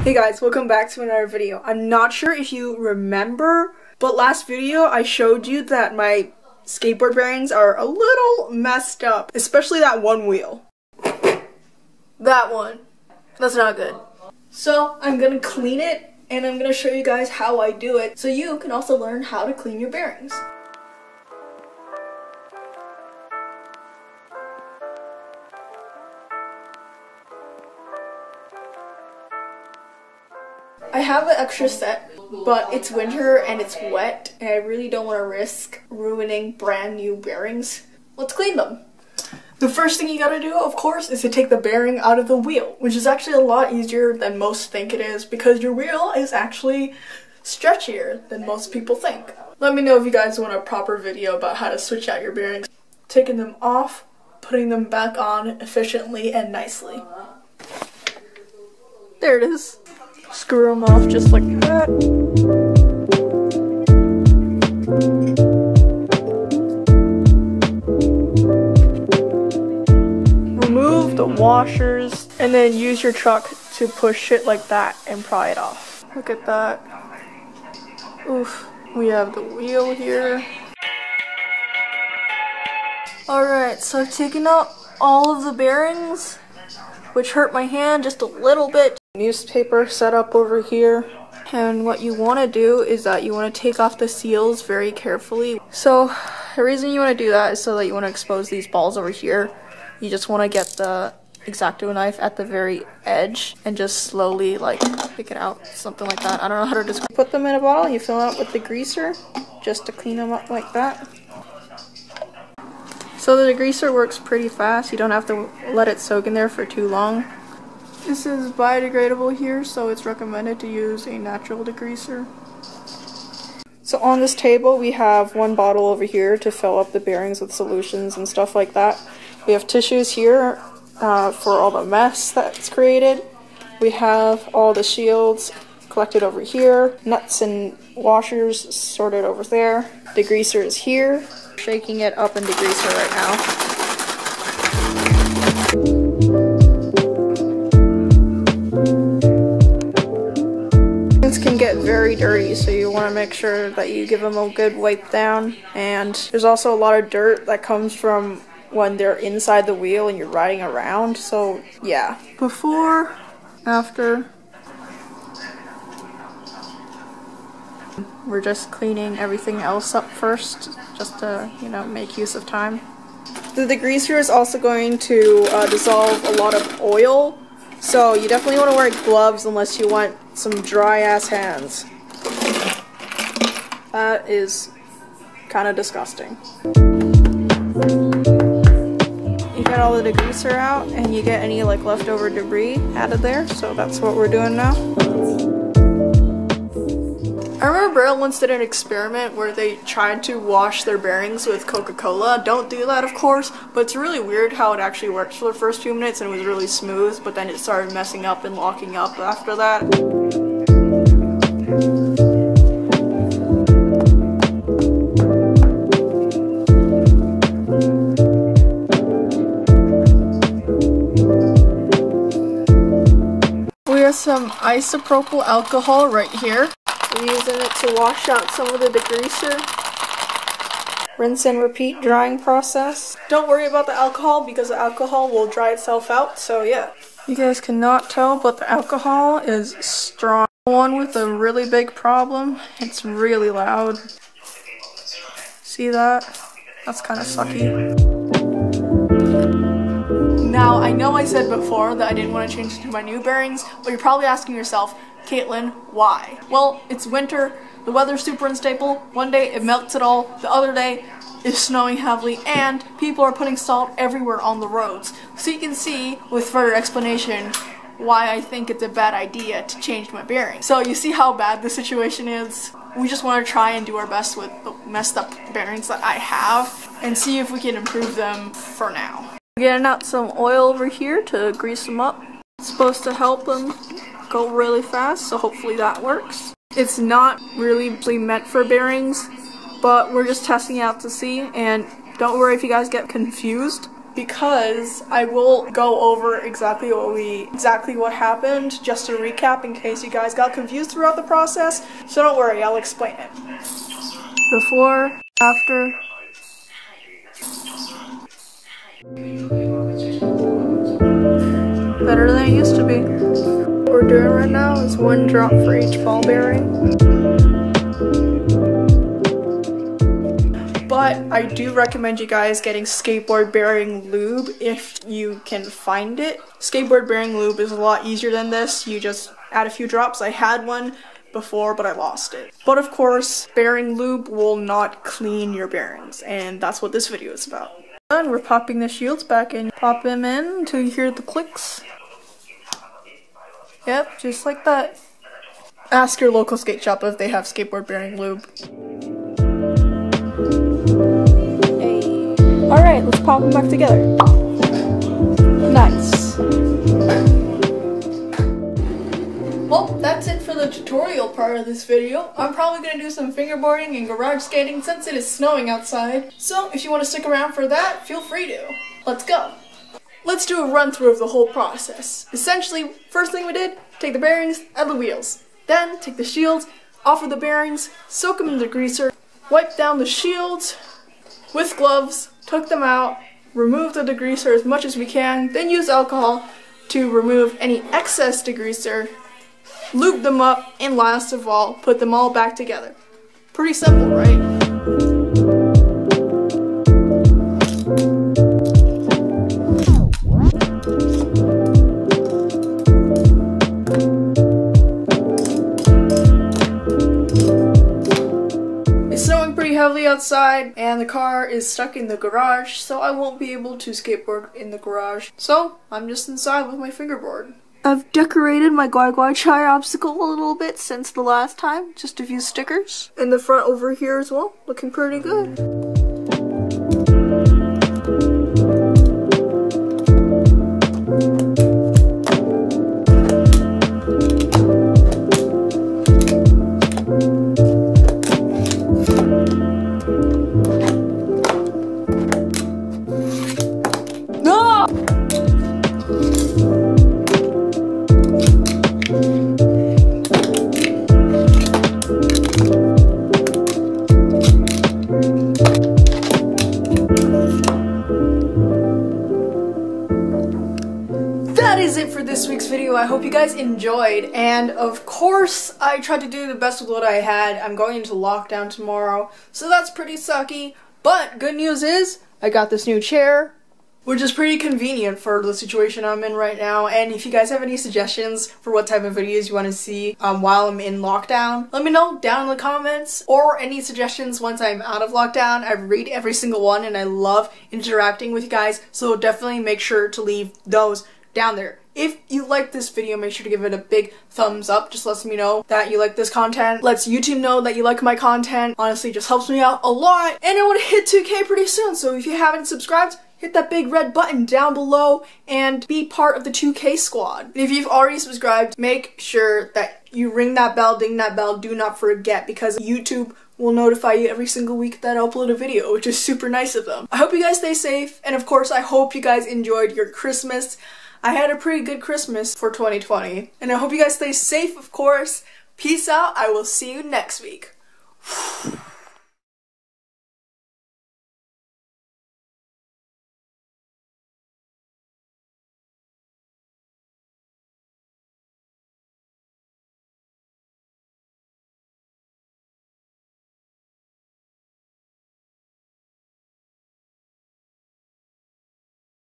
Hey guys, welcome back to another video. I'm not sure if you remember, but last video I showed you that my skateboard bearings are a little messed up, especially that one wheel. That one. That's not good. So I'm gonna clean it and I'm gonna show you guys how I do it so you can also learn how to clean your bearings. I have an extra set, but it's winter and it's wet, and I really don't want to risk ruining brand new bearings. Let's clean them. The first thing you gotta do, of course, is to take the bearing out of the wheel, which is actually a lot easier than most think it is because your wheel is actually stretchier than most people think. Let me know if you guys want a proper video about how to switch out your bearings. Taking them off, putting them back on efficiently and nicely. There it is. Screw them off just like that. Remove the washers and then use your truck to push it like that and pry it off. Look at that. Oof. We have the wheel here. Alright, so I've taken out all of the bearings, which hurt my hand just a little bit. Newspaper set up over here, and what you want to do is that you want to take off the seals very carefully. So the reason you want to do that is so that you want to expose these balls over here. You just want to get the X-Acto knife at the very edge and just slowly like pick it out, something like that. I don't know how to describe. Put them in a bottle, you fill it up with the greaser just to clean them up like that. So the degreaser works pretty fast. You don't have to let it soak in there for too long. This is biodegradable here, so it's recommended to use a natural degreaser. So on this table we have one bottle over here to fill up the bearings with solutions and stuff like that. We have tissues here for all the mess that's created. We have all the shields collected over here, nuts and washers sorted over there. Degreaser is here. Shaking it up in degreaser right now. Can get very dirty, so you want to make sure that you give them a good wipe down. And there's also a lot of dirt that comes from when they're inside the wheel and you're riding around, so yeah. Before, after, we're just cleaning everything else up first, just to, you know, make use of time. The degreaser is also going to dissolve a lot of oil, so you definitely want to wear gloves unless you want some dry ass hands. That is kind of disgusting. You get all the degreaser out and you get any like leftover debris out of there, so that's what we're doing now. I remember Braille once did an experiment where they tried to wash their bearings with Coca-Cola. Don't do that, of course, but it's really weird how it actually works for the first few minutes and it was really smooth, but then it started messing up and locking up after that. We have some isopropyl alcohol right here. We're using it to wash out some of the degreaser. Rinse and repeat drying process. Don't worry about the alcohol because the alcohol will dry itself out, so yeah. You guys cannot tell, but the alcohol is strong. One with a really big problem, it's really loud. See that? That's kind of sucky. Now, I know I said before that I didn't want to change to my new bearings, but you're probably asking yourself, Caitlyn, why? Well, it's winter, the weather's super unstable, one day it melts it all, the other day it's snowing heavily, and people are putting salt everywhere on the roads. So you can see, with further explanation, why I think it's a bad idea to change my bearings. So you see how bad the situation is? We just want to try and do our best with the messed up bearings that I have, and see if we can improve them for now. Getting out some oil over here to grease them up. It's supposed to help them go really fast, so hopefully that works. It's not really meant for bearings, but we're just testing out to see, and don't worry if you guys get confused. because I will go over exactly what happened, just to recap in case you guys got confused throughout the process. So don't worry, I'll explain it. Before, after. Better than it used to be. What we're doing right now is 1 drop for each ball bearing. But I do recommend you guys getting skateboard bearing lube if you can find it. Skateboard bearing lube is a lot easier than this. You just add a few drops. I had one before, but I lost it. But of course, bearing lube will not clean your bearings, and that's what this video is about. And we're popping the shields back in. Pop them in until you hear the clicks. Yep, just like that. Ask your local skate shop if they have skateboard bearing lube. Hey. Alright, let's pop them back together. Nice. Well, that's it for the tutorial part of this video. I'm probably going to do some fingerboarding and garage skating since it is snowing outside. So if you want to stick around for that, feel free to. Let's go. Let's do a run through of the whole process. Essentially, first thing we did, take the bearings out of the wheels. Then take the shields off of the bearings, soak them in the greaser, wipe down the shields with gloves, took them out, remove the degreaser as much as we can, then use alcohol to remove any excess degreaser, lube them up, and last of all, put them all back together. Pretty simple, right? It's snowing pretty heavily outside, and the car is stuck in the garage, so I won't be able to skateboard in the garage. So I'm just inside with my fingerboard. I've decorated my Guai Guai Chai obstacle a little bit since the last time, just a few stickers. In the front over here as well, looking pretty good. That is it for this week's video. I hope you guys enjoyed, and of course I tried to do the best with what I had. I'm going into lockdown tomorrow, so that's pretty sucky, but good news is I got this new chair, which is pretty convenient for the situation I'm in right now. And if you guys have any suggestions for what type of videos you want to see while I'm in lockdown, let me know down in the comments, or any suggestions once I'm out of lockdown. I read every single one and I love interacting with you guys, so definitely make sure to leave those down there. If you like this video, make sure to give it a big thumbs up. Just lets me know that you like this content. Lets YouTube know that you like my content. Honestly, just helps me out a lot. And I want to hit 2K pretty soon, so if you haven't subscribed, hit that big red button down below and be part of the 2K squad. And if you've already subscribed, make sure that you ring that bell, ding that bell, do not forget, because YouTube will notify you every single week that I upload a video, which is super nice of them. I hope you guys stay safe, and of course I hope you guys enjoyed your Christmas. I had a pretty good Christmas for 2020, and I hope you guys stay safe, of course. Peace out. I will see you next week.